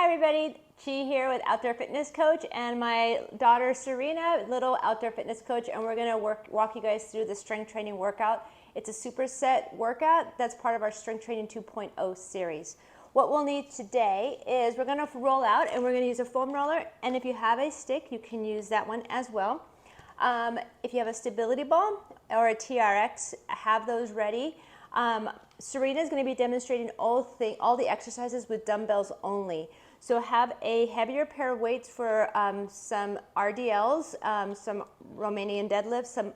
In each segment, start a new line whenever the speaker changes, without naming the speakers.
Hi everybody, Chi here with Outdoor Fitness Coach and my daughter Serena, little outdoor fitness coach, and we're gonna walk you guys through the strength training workout. It's a superset workout that's part of our Strength Training 2.0 series. What we'll need today is we're gonna roll out and we're gonna use a foam roller, and if you have a stick, you can use that one as well. If you have a stability ball or a TRX, have those ready. Serena is going to be demonstrating all the exercises with dumbbells only. So have a heavier pair of weights for some RDLs, some Romanian deadlifts, some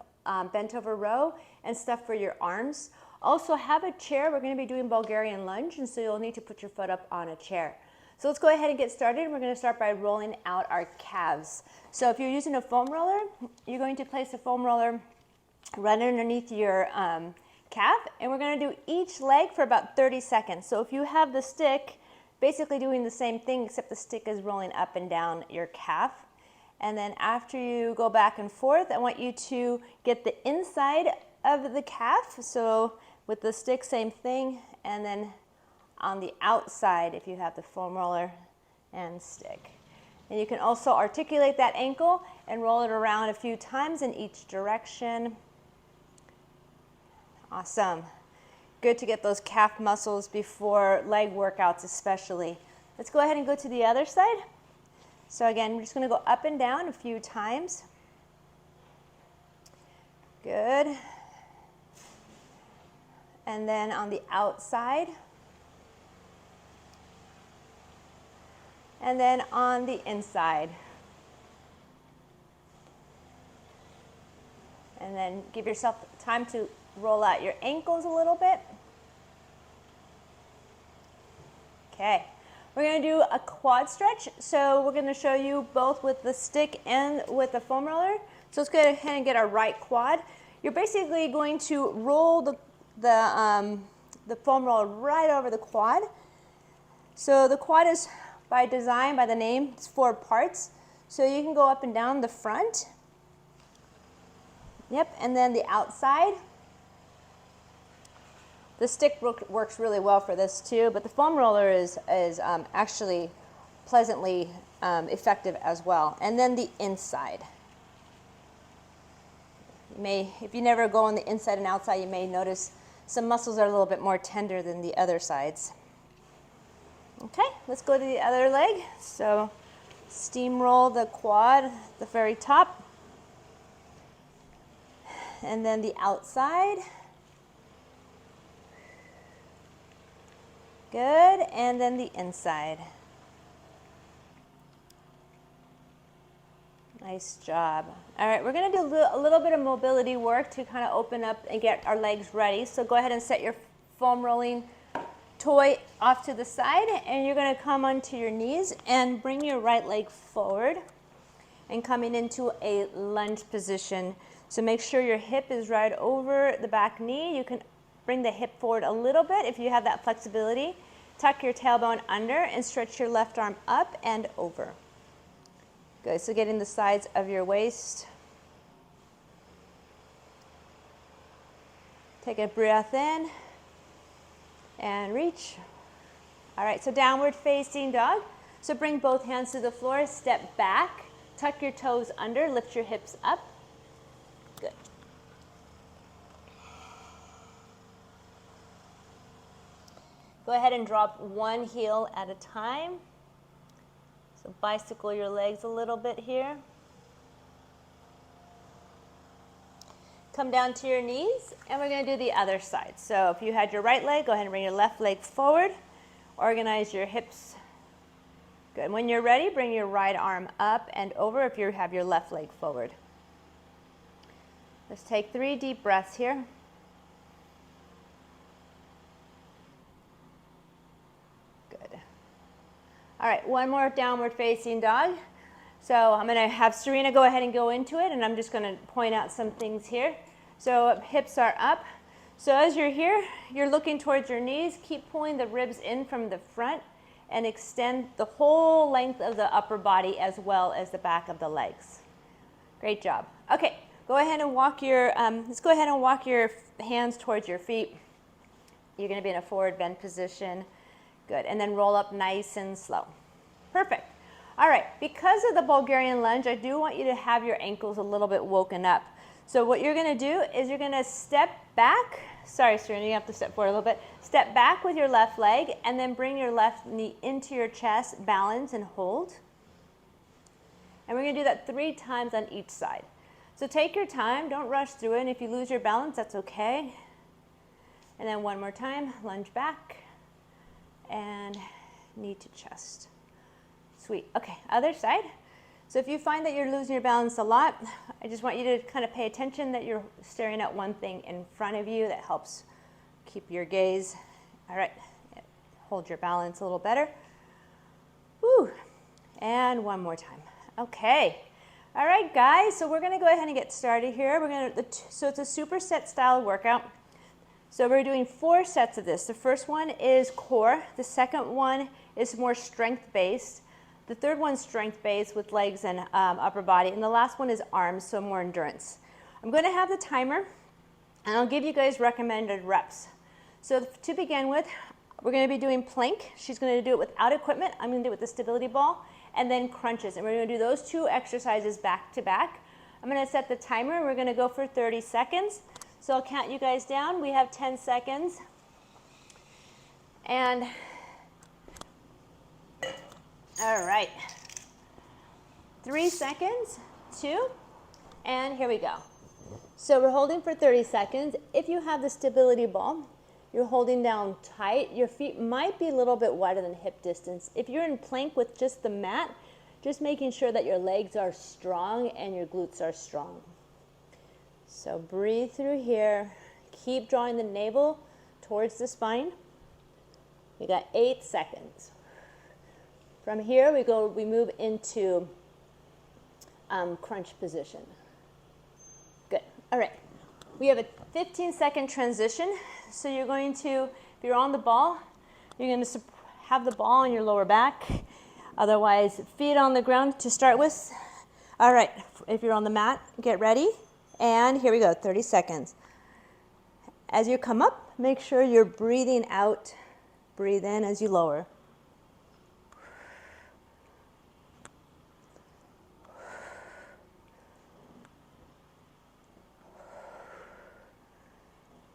bent over row, and stuff for your arms. Also have a chair. We're going to be doing Bulgarian lunge, and so you'll need to put your foot up on a chair. So let's go ahead and get started. We're going to start by rolling out our calves. So if you're using a foam roller, you're going to place a foam roller right underneath your calf, and we're going to do each leg for about 30 seconds. So if you have the stick, basically doing the same thing except the stick is rolling up and down your calf. And then after you go back and forth, I want you to get the inside of the calf. So with the stick, same thing, and then on the outside if you have the foam roller and stick. And you can also articulate that ankle and roll it around a few times in each direction. Awesome. Good to get those calf muscles before leg workouts especially. Let's go ahead and go to the other side. So again, we're just going to go up and down a few times. Good. And then on the outside. And then on the inside. And then give yourself time to roll out your ankles a little bit. Okay, we're going to do a quad stretch. So we're going to show you both with the stick and with the foam roller. So let's go ahead and get our right quad. You're basically going to roll the foam roller right over the quad. So the quad is by design, by the name, it's 4 parts. So you can go up and down the front. Yep, and then the outside. The stick works really well for this too, but the foam roller is actually pleasantly effective as well. And then the inside. If you never go on the inside and outside, you may notice some muscles are a little bit more tender than the other sides. Okay, let's go to the other leg. So steamroll the quad at the very top. And then the outside. Good, and then the inside. Nice job. All right, we're going to do a little bit of mobility work to kind of open up and get our legs ready. So go ahead and set your foam rolling toy off to the side, and you're going to come onto your knees and bring your right leg forward and coming into a lunge position. So make sure your hip is right over the back knee. You can bring the hip forward a little bit if you have that flexibility. Tuck your tailbone under and stretch your left arm up and over. Good, so getting the sides of your waist. Take a breath in and reach. All right, so downward facing dog. So bring both hands to the floor, step back, tuck your toes under, lift your hips up. Good. Go ahead and drop one heel at a time. So bicycle your legs a little bit here. Come down to your knees, and we're going to do the other side. So if you had your right leg, go ahead and bring your left leg forward. Organize your hips. Good. When you're ready, bring your right arm up and over if you have your left leg forward. Let's take 3 deep breaths here. Good. All right, one more downward facing dog. So I'm going to have Serena go ahead and go into it, and I'm just going to point out some things here. So hips are up. So as you're here, you're looking towards your knees. Keep pulling the ribs in from the front and extend the whole length of the upper body as well as the back of the legs. Great job. Okay, go ahead and walk your, let's go ahead and walk your hands towards your feet. You're going to be in a forward bend position. Good. And then roll up nice and slow. Perfect. All right, because of the Bulgarian lunge, I do want you to have your ankles a little bit woken up. So what you're gonna do is you're gonna step back. Sorry, Serena, you have to step forward a little bit. Step back with your left leg and then bring your left knee into your chest, balance and hold. And we're gonna do that 3 times on each side. So take your time, don't rush through it, and if you lose your balance, that's okay. And then one more time, lunge back, and knee to chest. Sweet, okay, other side. So if you find that you're losing your balance a lot, I just want you to kind of pay attention that you're staring at one thing in front of you. That helps keep your gaze. All right, hold your balance a little better. Woo, and one more time. Okay, all right, guys, so we're gonna go ahead and get started here. So it's a superset style workout. So we're doing 4 sets of this. The first one is core. The second one is more strength-based. The third one's strength-based with legs and upper body. And the last one is arms, so more endurance. I'm going to have the timer, and I'll give you guys recommended reps. So to begin with, we're going to be doing plank. She's going to do it without equipment. I'm going to do it with the stability ball, and then crunches. And we're going to do those 2 exercises back to back. I'm going to set the timer, and we're going to go for 30 seconds. So I'll count you guys down. We have 10 seconds. And all right, 3 seconds, 2, and here we go. So we're holding for 30 seconds. If you have the stability ball, you're holding down tight. Your feet might be a little bit wider than hip distance. If you're in plank with just the mat, just making sure that your legs are strong and your glutes are strong. So breathe through here. Keep drawing the navel towards the spine. We got 8 seconds. From here, we move into crunch position. Good. All right. We have a 15-second transition. So you're going to, if you're on the ball, you're going to have the ball on your lower back. Otherwise, feet on the ground to start with. All right. If you're on the mat, get ready. And here we go, 30 seconds. As you come up, make sure you're breathing out. Breathe in as you lower.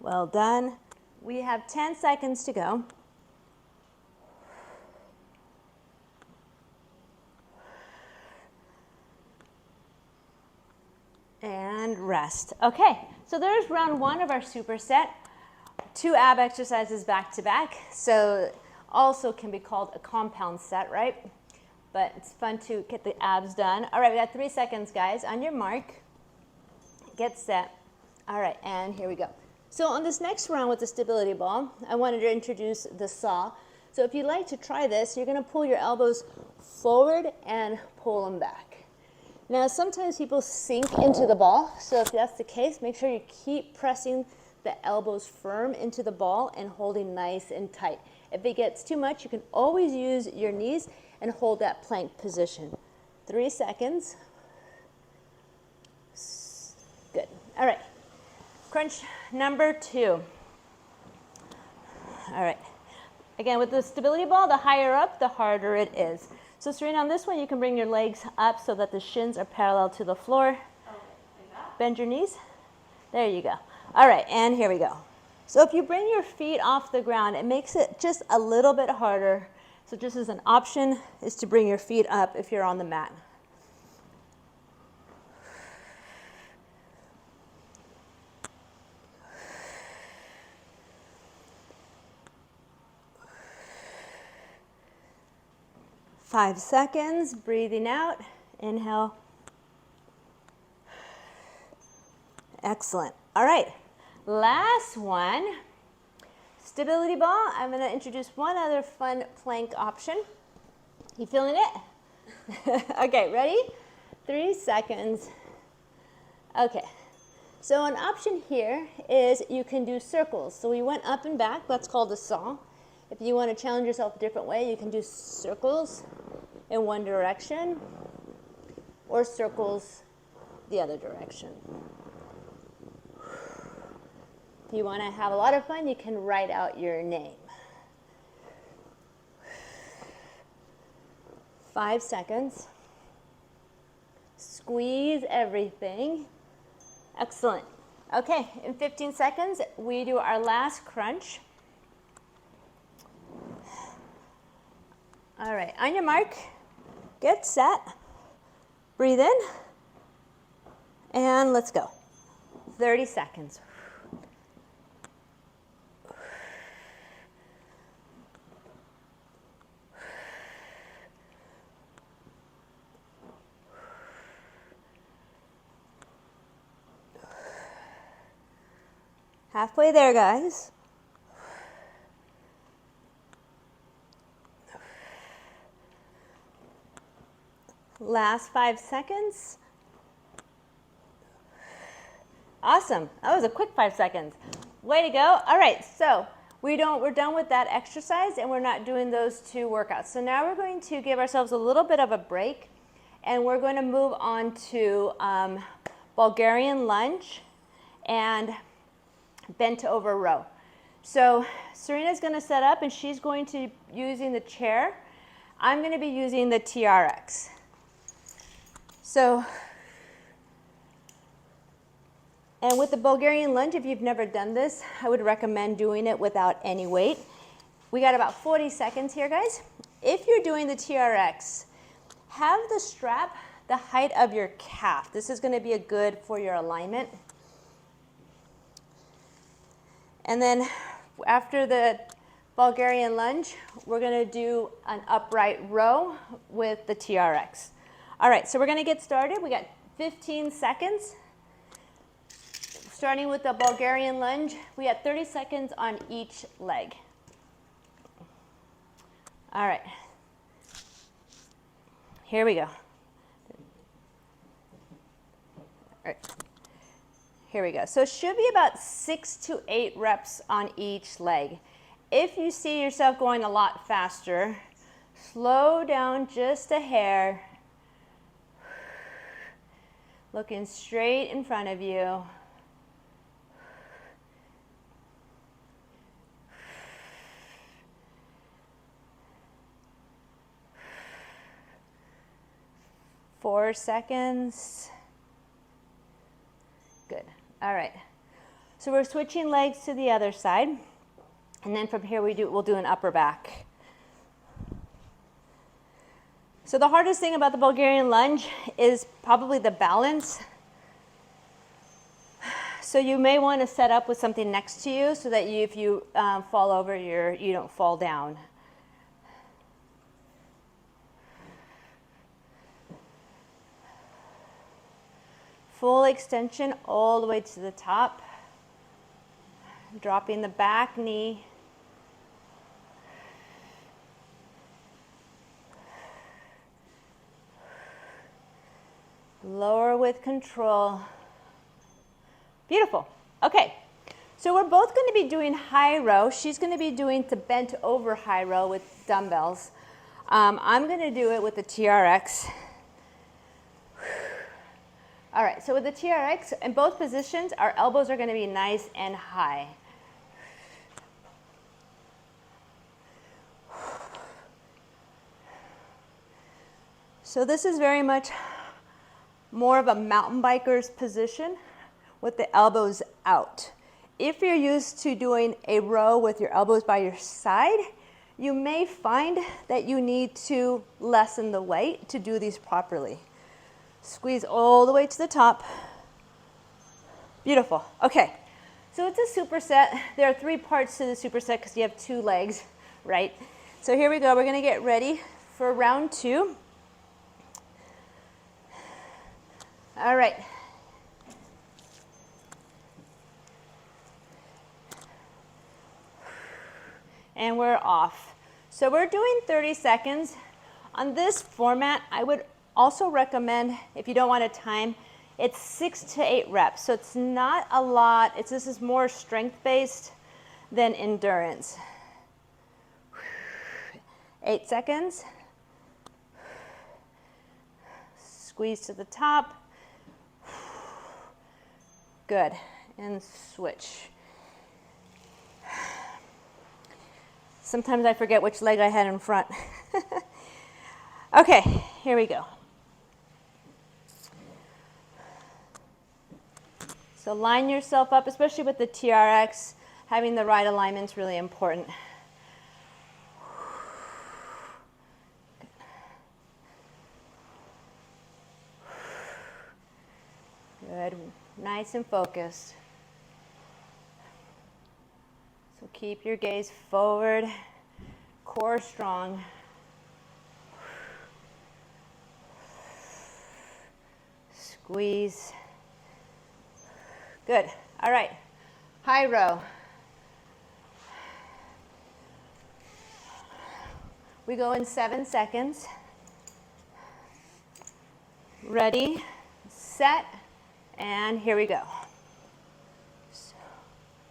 Well done. We have 10 seconds to go. And rest. Okay, so there's round 1 of our superset. 2 ab exercises back to back. So also can be called a compound set, right? But it's fun to get the abs done. All right, we got 3 seconds, guys. On your mark, get set. All right, and here we go. So on this next round with the stability ball, I wanted to introduce the saw. So if you'd like to try this, you're going to pull your elbows forward and pull them back. Now, sometimes people sink into the ball. So if that's the case, make sure you keep pressing the elbows firm into the ball and holding nice and tight. If it gets too much, you can always use your knees and hold that plank position. 3 seconds. Good. All right. Crunch number 2. All right. Again, with the stability ball, the higher up, the harder it is. So Serena, on this one, you can bring your legs up so that the shins are parallel to the floor. Bend your knees. There you go. All right, and here we go. So if you bring your feet off the ground, it makes it just a little bit harder. So just as an option is to bring your feet up if you're on the mat. Five seconds, breathing out, inhale. Excellent. All right, last one, stability ball. I'm gonna introduce one other fun plank option. You feeling it? Okay, ready? 3 seconds. Okay, so an option here is you can do circles. So we went up and back, that's called a saw. If you want to challenge yourself a different way, you can do circles in one direction or circles the other direction. If you want to have a lot of fun, you can write out your name. 5 seconds. Squeeze everything. Excellent. Okay, in 15 seconds, we do our last crunch. All right, on your mark, get set, breathe in, and let's go. 30 seconds. Halfway there, guys. Last 5 seconds. Awesome. That was a quick 5 seconds. Way to go. All right, so we're done with that exercise, and we're not doing those 2 workouts. So now we're going to give ourselves a little bit of a break, and we're going to move on to Bulgarian lunge and bent over row. So Serena's going to set up, and she's going to be using the chair. I'm going to be using the TRX. So, and with the Bulgarian lunge, if you've never done this, I would recommend doing it without any weight. We got about 40 seconds here, guys. If you're doing the TRX, have the strap the height of your calf. This is going to be good for your alignment. And then after the Bulgarian lunge, we're going to do an upright row with the TRX. All right, so we're going to get started. We got 15 seconds. Starting with the Bulgarian lunge, we have 30 seconds on each leg. All right, here we go. All right. Here we go. So it should be about 6 to 8 reps on each leg. If you see yourself going a lot faster, slow down just a hair. Looking straight in front of you. Four seconds. Good. All right. So we're switching legs to the other side. And then from here we'll do an upper back. So the hardest thing about the Bulgarian lunge is probably the balance. So you may want to set up with something next to you so that if you fall over, you don't fall down. Full extension all the way to the top. Dropping the back knee. Lower with control. Beautiful. Okay, so we're both going to be doing high row. She's going to be doing the bent over high row with dumbbells. I'm going to do it with the TRX. All right, so with the TRX, in both positions, our elbows are going to be nice and high. So this is very much more of a mountain biker's position with the elbows out. If you're used to doing a row with your elbows by your side, you may find that you need to lessen the weight to do these properly. Squeeze all the way to the top. Beautiful. Okay, so it's a superset. There are 3 parts to the superset because you have 2 legs, right? So here we go. We're going to get ready for round 2. All right. And we're off. So we're doing 30 seconds. On this format, I would also recommend, if you don't want a time, it's 6 to 8 reps. So it's not a lot. This is more strength-based than endurance. 8 seconds. Squeeze to the top. Good. And switch. Sometimes I forget which leg I had in front. Okay, here we go. So line yourself up, especially with the TRX. Having the right alignment is really important. Good, nice and focused. So keep your gaze forward, core strong. Squeeze. Good. All right. High row. We go in 7 seconds. Ready, set, and here we go.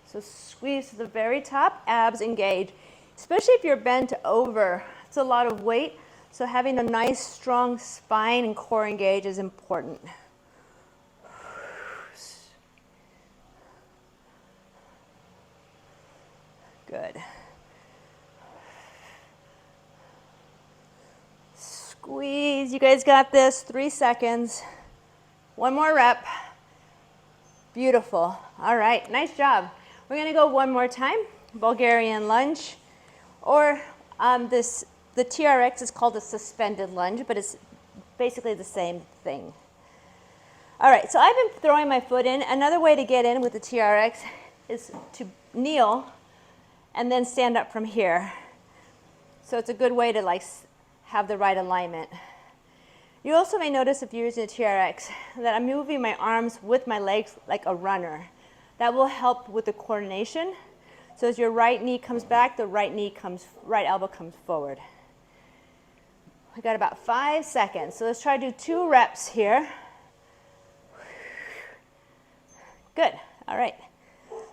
So squeeze to the very top, abs engage. Especially if you're bent over, it's a lot of weight. So having a nice strong spine and core engage is important. Good. Squeeze, you guys got this, 3 seconds. One more rep. Beautiful. All right, nice job. We're gonna go one more time, Bulgarian lunge, or the TRX is called a suspended lunge, but it's basically the same thing. All right, so I've been throwing my foot in. Another way to get in with the TRX is to kneel and then stand up from here. So it's a good way to like have the right alignment. You also may notice if you're using a TRX that I'm moving my arms with my legs like a runner. That will help with the coordination. So as your right knee comes back, the right elbow comes forward. We got about 5 seconds. So let's try to do 2 reps here. Good, all right.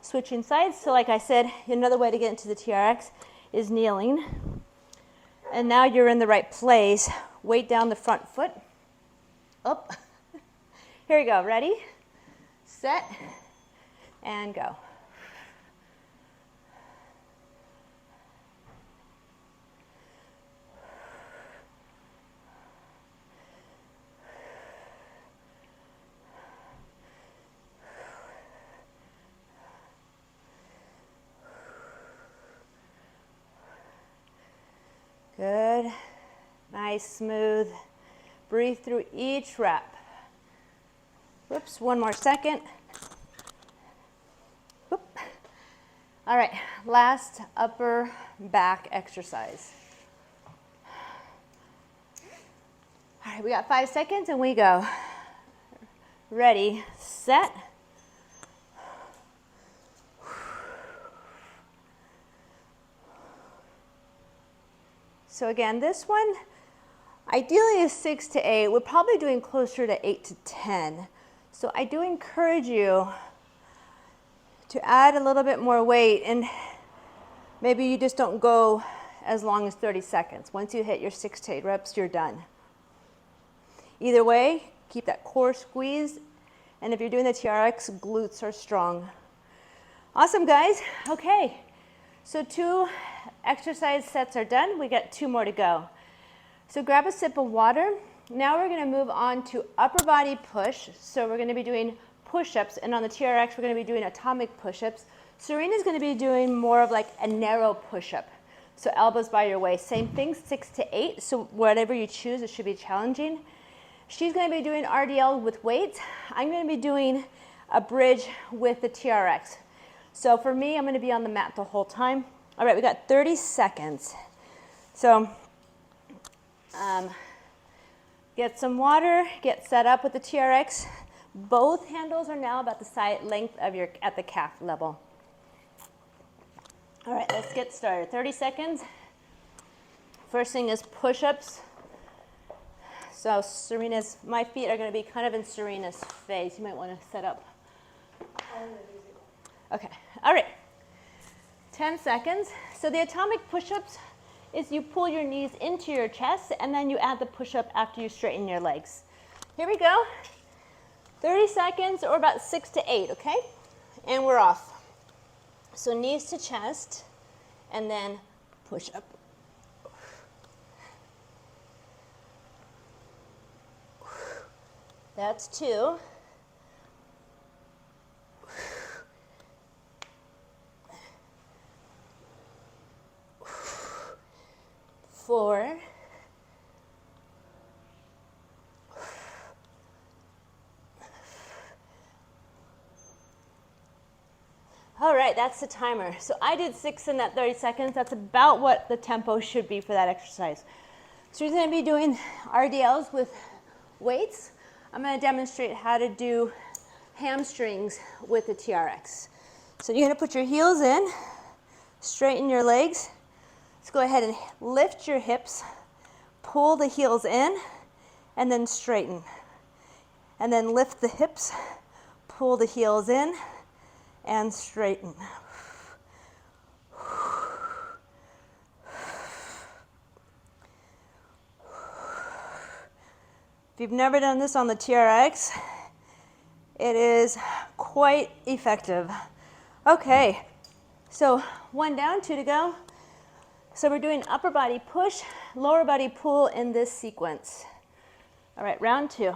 Switching sides, so like I said, another way to get into the TRX is kneeling. And now you're in the right place. Weight down the front foot. Up. Here we go, ready, set, and go. Good, nice, smooth. Breathe through each rep. Whoops, one more second. Whoop. All right, last upper back exercise. All right, we got 5 seconds and we go. Ready, set. So again, this one, ideally is 6 to 8. We're probably doing closer to 8 to 10. So I do encourage you to add a little bit more weight, and maybe you just don't go as long as 30 seconds. Once you hit your 6 to 8 reps, you're done. Either way, keep that core squeezed, and if you're doing the TRX, glutes are strong. Awesome, guys. Okay, so 2 exercise sets are done. We got 2 more to go. So grab a sip of water. Now we're going to move on to upper body push. So we're going to be doing push-ups, and on the TRX we're going to be doing atomic push-ups. Serena's going to be doing more of like a narrow push-up. So elbows by your waist. Same thing, 6 to 8. So whatever you choose, it should be challenging. She's going to be doing RDL with weights. I'm going to be doing a bridge with the TRX. So for me, I'm going to be on the mat the whole time. All right, we got 30 seconds. So get some water, get set up with the TRX. Both handles are now about the side length of your, at the calf level. All right, let's get started. 30 seconds. First thing is push-ups. So Serena's, my feet are going to be kind of in Serena's face. You might want to set up. Okay, all right. 10 seconds. So the atomic push-ups is you pull your knees into your chest and then you add the push-up after you straighten your legs. Here we go. 30 seconds or about 6 to 8, okay? And we're off. So knees to chest and then push up. That's 2. 4. All right, that's the timer. So I did 6 in that 30 seconds. That's about what the tempo should be for that exercise. So we're going to be doing RDLs with weights. I'm going to demonstrate how to do hamstrings with the TRX. So you're going to put your heels in, straighten your legs. Let's go ahead and lift your hips, pull the heels in, and then straighten. And then lift the hips, pull the heels in, and straighten. If you've never done this on the TRX, it is quite effective. Okay, so 1 down, 2 to go. So we're doing upper body push, lower body pull in this sequence. All right, round 2.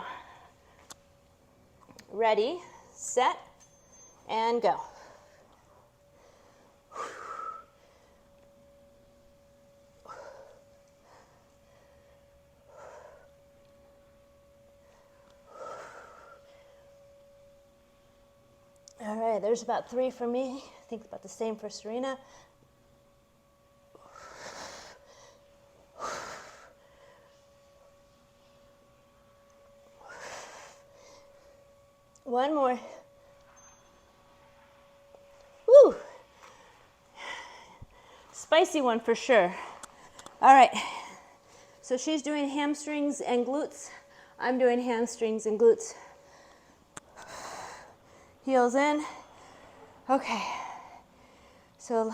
Ready, set, and go. All right, there's about 3 for me. I think about the same for Serena. One more. Woo! Spicy one for sure. All right, so she's doing hamstrings and glutes. I'm doing hamstrings and glutes. Heels in. Okay, so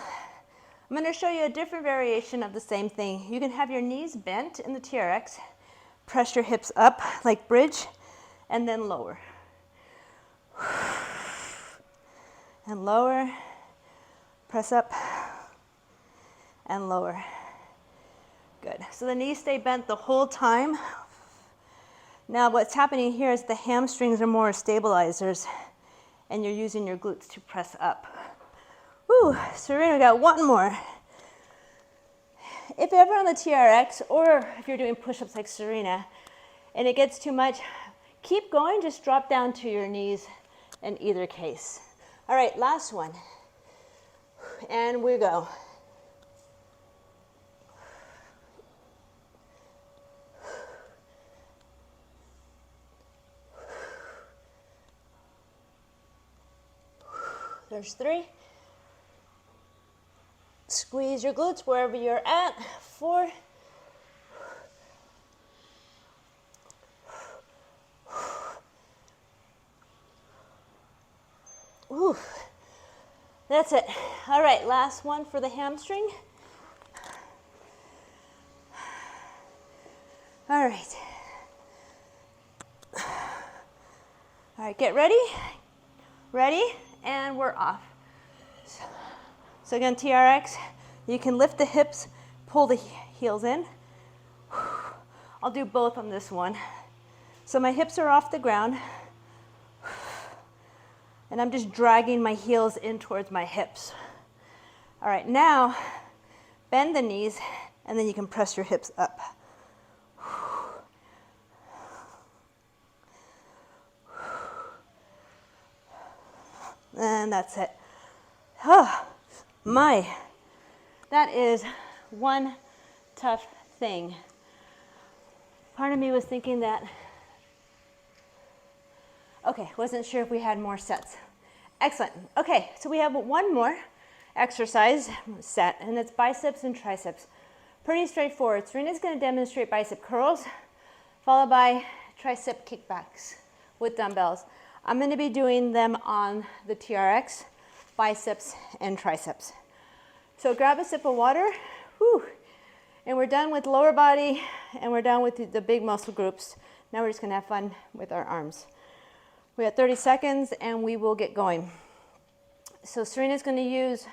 I'm going to show you a different variation of the same thing. You can have your knees bent in the TRX, press your hips up like bridge, and then lower. And lower, press up, and lower. Good. So the knees stay bent the whole time. Now what's happening here is the hamstrings are more stabilizers, and you're using your glutes to press up. Woo, Serena, we got 1 more. If ever on the TRX, or if you're doing push-ups like Serena, and it gets too much, keep going, just drop down to your knees in either case. All right, last one. And we go. There's 3. Squeeze your glutes wherever you're at. 4. Ooh, that's it. All right, last one for the hamstring. All right. All right, get ready. Ready, and we're off. So again, TRX, you can lift the hips, pull the heels in. I'll do both on this one. So my hips are off the ground, and I'm just dragging my heels in towards my hips. All right, now bend the knees, and then you can press your hips up. And that's it. Oh, that is one tough thing. Part of me was thinking that, okay, wasn't sure if we had more sets. Excellent. Okay, so we have 1 more exercise set, and it's biceps and triceps. Pretty straightforward. Serena's going to demonstrate bicep curls, followed by tricep kickbacks with dumbbells. I'm going to be doing them on the TRX, biceps and triceps. So grab a sip of water, whew, and we're done with lower body, and we're done with the big muscle groups. Now we're just going to have fun with our arms. We have 30 seconds, and we will get going. So Serena's going to use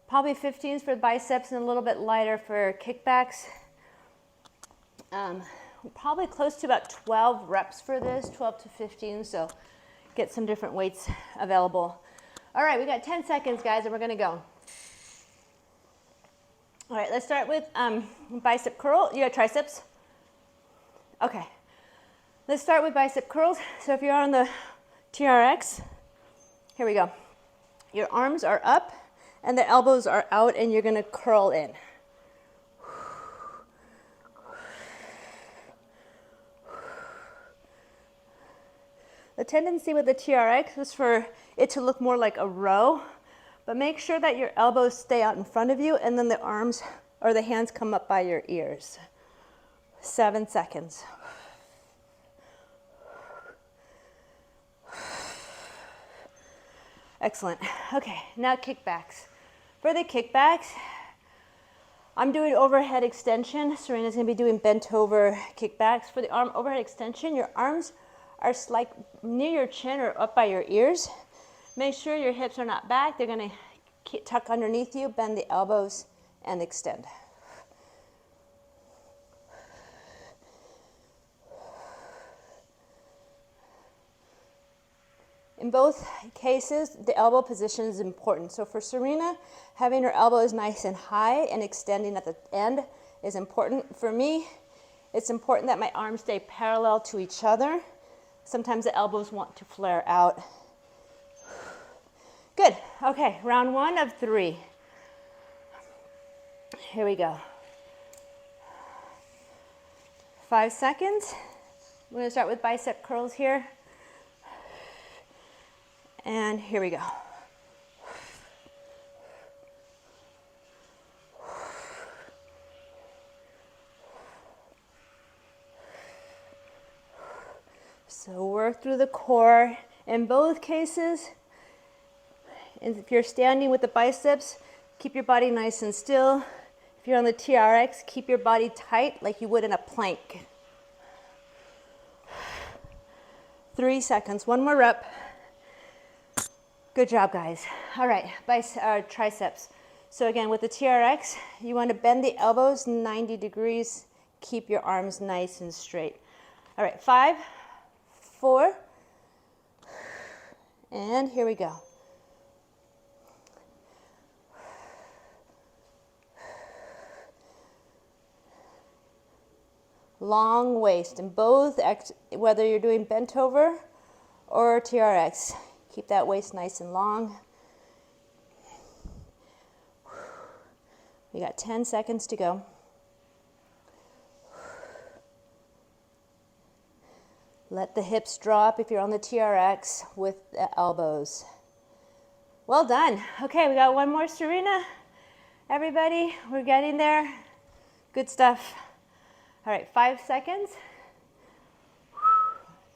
probably 15s for biceps and a little bit lighter for kickbacks. probably close to about 12 reps for this, 12 to 15, so get some different weights available. All right, we got 10 seconds, guys, and we're gonna go. All right, let's start with bicep curl. You got triceps? Okay. Let's start with bicep curls. So if you're on the TRX, here we go. Your arms are up and the elbows are out and you're gonna curl in. The tendency with the TRX is for it to look more like a row, but make sure that your elbows stay out in front of you and then the arms or the hands come up by your ears. 7 seconds. Excellent. Okay, now kickbacks. For the kickbacks, I'm doing overhead extension. Serena's gonna be doing bent over kickbacks. For the arm overhead extension, your arms are like near your chin or up by your ears. Make sure your hips are not back. They're gonna tuck underneath you, bend the elbows, and extend. In both cases, the elbow position is important. So for Serena, having her elbows nice and high and extending at the end is important. For me, it's important that my arms stay parallel to each other. Sometimes the elbows want to flare out. Good. Okay, round 1 of 3. Here we go. 5 seconds. We're gonna start with bicep curls here. And here we go. So work through the core. In both cases, if you're standing with the biceps, keep your body nice and still. If you're on the TRX, keep your body tight like you would in a plank. 3 seconds, 1 more rep. Good job, guys. All right, triceps. So again, with the TRX, you want to bend the elbows 90 degrees. Keep your arms nice and straight. All right, 5, 4, and here we go. Long waist in both, whether you're doing bent over or TRX. Keep that waist nice and long. We got 10 seconds to go. Let the hips drop if you're on the TRX with the elbows. Well done. Okay, we got 1 more, Serena. Everybody, we're getting there. Good stuff. All right, 5 seconds.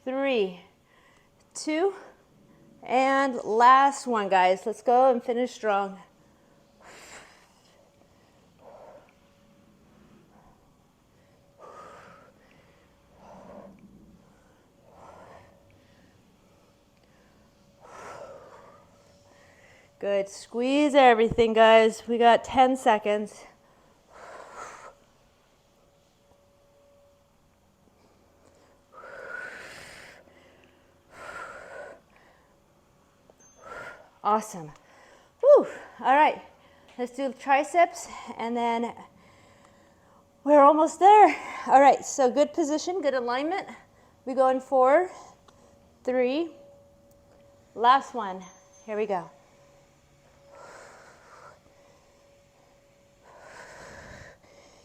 3, 2, and last one, guys. Let's go and finish strong. Good. Squeeze everything, guys. We got 10 seconds. Awesome. Whew. All right, let's do triceps and then we're almost there. All right, so good position, good alignment. We go in 4, 3, last one. Here we go.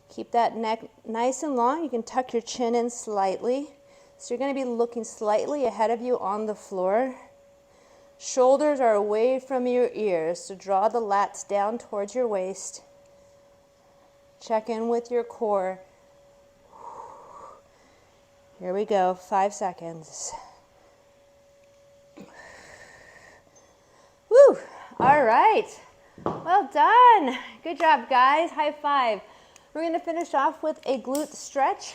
Keep that neck nice and long. You can tuck your chin in slightly. So you're gonna be looking slightly ahead of you on the floor. Shoulders are away from your ears, so draw the lats down towards your waist. Check in with your core. Here we go, 5 seconds. Woo! All right, well done. Good job, guys, high five. We're gonna finish off with a glute stretch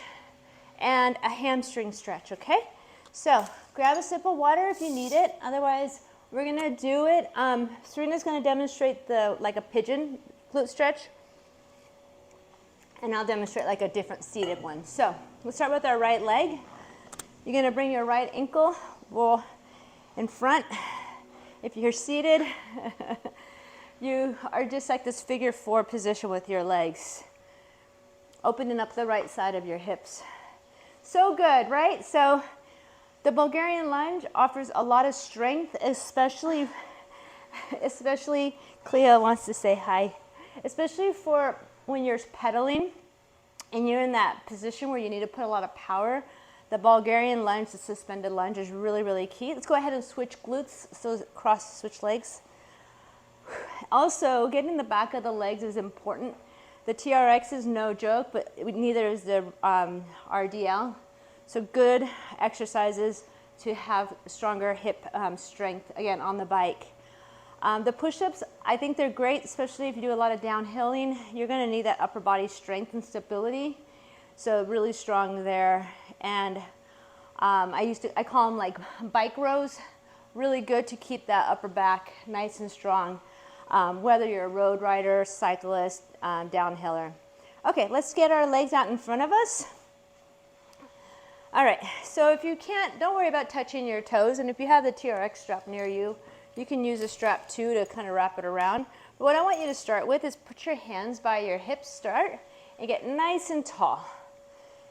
and a hamstring stretch, okay? So grab a sip of water if you need it, otherwise we're gonna do it. Serena's gonna demonstrate like a pigeon glute stretch, and I'll demonstrate like a different seated one. So Let's start with our right leg. You're gonna bring your right ankle in front. If you're seated, you are just like this figure 4 position with your legs, opening up the right side of your hips. So good, right? So the Bulgarian lunge offers a lot of strength, especially Cleo wants to say hi, especially for when you're pedaling and you're in that position where you need to put a lot of power. The Bulgarian lunge, the suspended lunge, is really, really key. Let's go ahead and switch glutes, so switch legs. Also, getting the back of the legs is important. The TRX is no joke, but neither is the RDL. So good exercises to have stronger hip strength, again, on the bike. The push-ups, I think they're great, especially if you do a lot of downhilling. You're gonna need that upper body strength and stability. So really strong there. And I call them like bike rows. Really good to keep that upper back nice and strong, whether you're a road rider, cyclist, downhiller. Okay, let's get our legs out in front of us. All right, so if you can't, don't worry about touching your toes. And if you have the TRX strap near you, you can use a strap too to kind of wrap it around. But what I want you to start with is put your hands by your hips, start, and get nice and tall.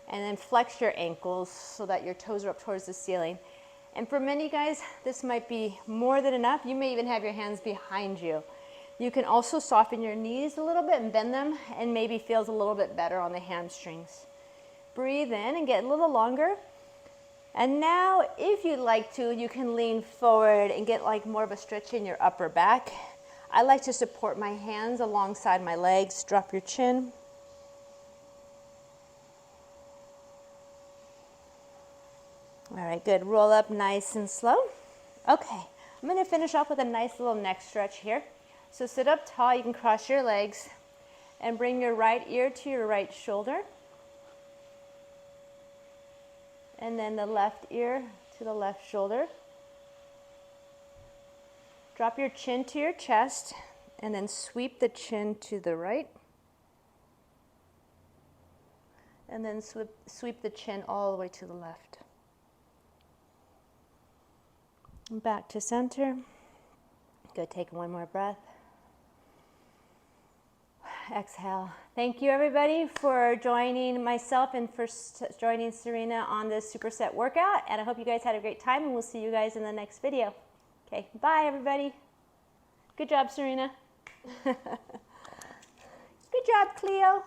And then flex your ankles so that your toes are up towards the ceiling. And for many guys, this might be more than enough. You may even have your hands behind you. You can also soften your knees a little bit and bend them, and maybe feels a little bit better on the hamstrings. Breathe in and get a little longer. And now, if you'd like to, you can lean forward and get like more of a stretch in your upper back. I like to support my hands alongside my legs. Drop your chin. All right, good. Roll up nice and slow. Okay, I'm gonna finish off with a nice little neck stretch here. So sit up tall, you can cross your legs and bring your right ear to your right shoulder. And then the left ear to the left shoulder. Drop your chin to your chest and then sweep the chin to the right. And then sweep the chin all the way to the left. Back to center. Good, take one more breath. Exhale. Thank you everybody for joining myself and for joining Serena on this superset workout. And I hope you guys had a great time, and we'll see you guys in the next video. Okay, bye everybody. Good job, Serena. Good job, Cleo.